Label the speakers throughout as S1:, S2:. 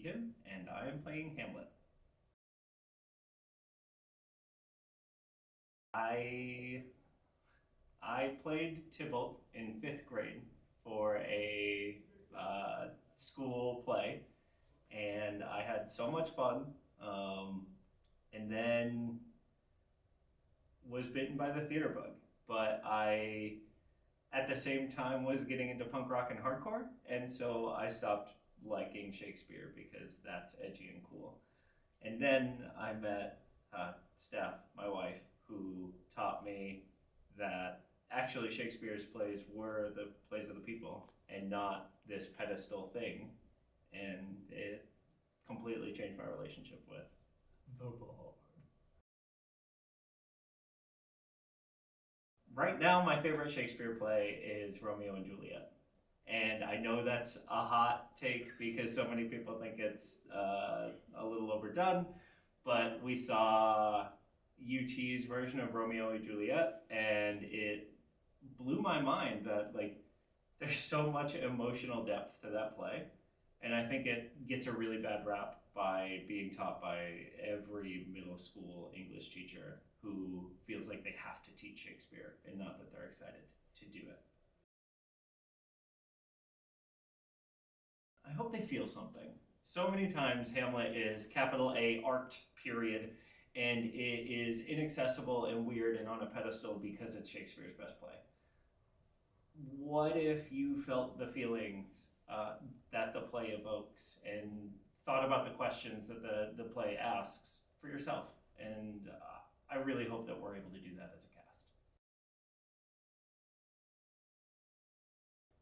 S1: Deacon, and I am playing Hamlet. I played Tybalt in 5th grade for a school play, and I had so much fun. And then was bitten by the theater bug, but I at the same time was getting into punk rock and hardcore, and so I stopped liking Shakespeare because that's edgy and cool. And then I met Steph, my wife, who taught me that actually Shakespeare's plays were the plays of the people and not this pedestal thing, and it completely changed my relationship with vocal art. Right now, my favorite Shakespeare play is Romeo and Juliet. And I know that's a hot take because so many people think it's a little overdone, but we saw UT's version of Romeo and Juliet, and it blew my mind that there's so much emotional depth to that play, and I think it gets a really bad rap by being taught by every middle school English teacher who feels like they have to teach Shakespeare and not that they're excited to do it. I hope they feel something. So many times Hamlet is capital A art, period, and it is inaccessible and weird and on a pedestal because it's Shakespeare's best play. What if you felt the feelings that the play evokes and thought about the questions that the play asks for yourself? And I really hope that we're able to do that as a cast.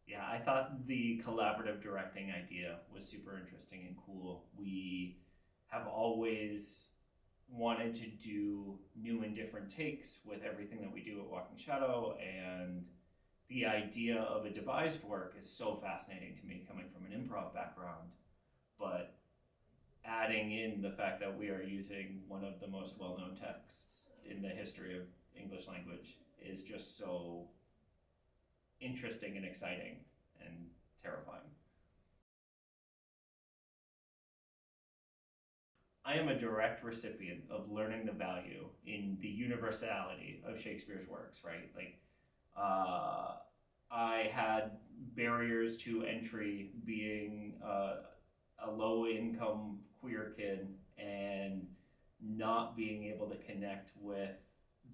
S1: Yeah, I thought the collaborative directing idea was super interesting and cool. We have always wanted to do new and different takes with everything that we do at Walking Shadow, and the idea of a devised work is so fascinating to me coming from an improv background, but adding in the fact that we are using one of the most well-known texts in the history of English language is just so interesting and exciting and terrifying. I am a direct recipient of learning the value in the universality of Shakespeare's works, right? I had barriers to entry being a low-income queer kid and not being able to connect with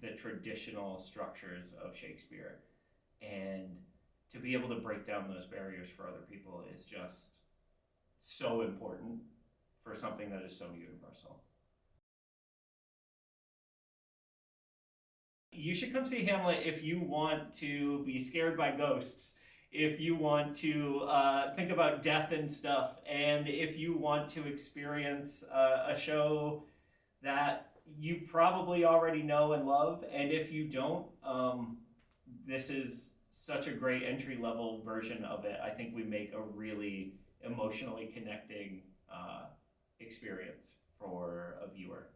S1: the traditional structures of Shakespeare. And to be able to break down those barriers for other people is just so important for something that is so universal. You should come see Hamlet if you want to be scared by ghosts, if you want to think about death and stuff, and if you want to experience a show that you probably already know and love, and if you don't, this is such a great entry-level version of it. I think we make a really emotionally connecting experience for a viewer.